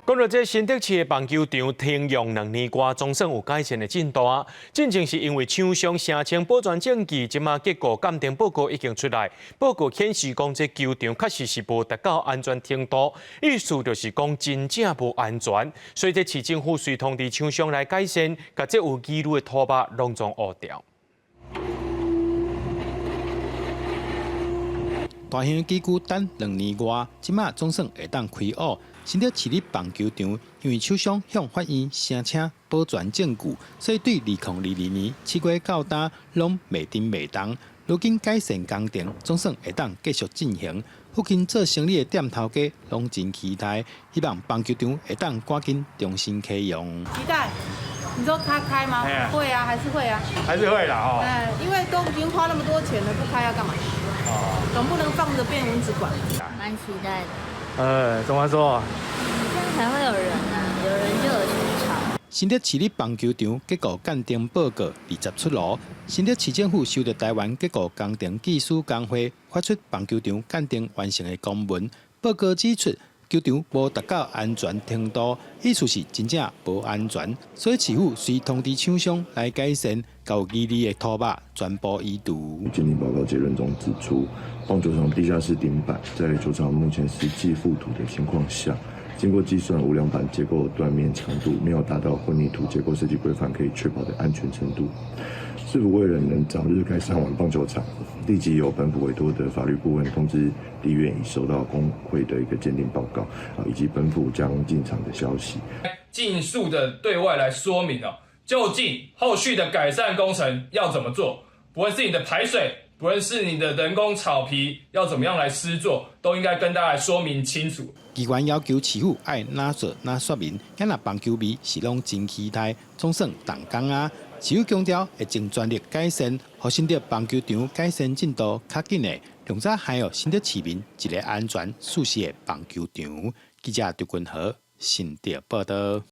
讲到这新德市的棒球场停用2年多，总算有改善的进度啊！正正是因为厂商声称保全证据，即马结果鉴定报告已经出来，报告显示讲这球场确实是无达到安全程度，意思就是讲真正无安全，所以这市政府随通知厂商来改善，甲这有疑虑的拖把拢总挖掉。 大型机构等2年外，即马总算会当开学。新德市立棒球场因为厂商向法院声请保全证据，所以对2022年7月到今拢未定未动。如今改善工程总算会当继续进行。附近做生意的店头家拢真期待，希望棒球场会当赶紧重新启用。期待。你说他开吗？会啊，还是会啊。还是会啦哦。因为都已经花那么多钱了，不开要干嘛？哦。总不能放着变蚊子馆。蛮期待的。怎么说？这样才会有人啊，有人就有市场。新德市立棒球场结果鉴定报告20出炉，新德市政府收到台湾结果工程技术工会发出棒球场鉴定完成的公文，报告指出。 球场无达到安全程度，意思是真正无安全，所以市府随通知厂商来改善，有疑虑的拖把全部移除。鉴定报告结论中指出，棒球场地下室顶板在球场目前实际覆土的情况下，经过计算，无梁板结构断面长度没有达到混凝土结构设计规范可以确保的安全程度。市府为了能早日改善完棒球场，立即由本府委托的法律顾问通知立院已收到工会的一个鉴定报告以及本府将进场的消息，尽速的对外来说明究竟后续的改善工程要怎么做，不论是你的排水，不论是你的人工草皮要怎么样来施作，都应该跟大家来说明清楚。机关要求市府爱哪做哪说明，今若棒球迷是拢真期待，总算动工啊！市府强调会尽全力改善，让新德棒球场改善进度较紧的，重早还有新德市民一个安全舒适的棒球场。记者刘君和新德报道。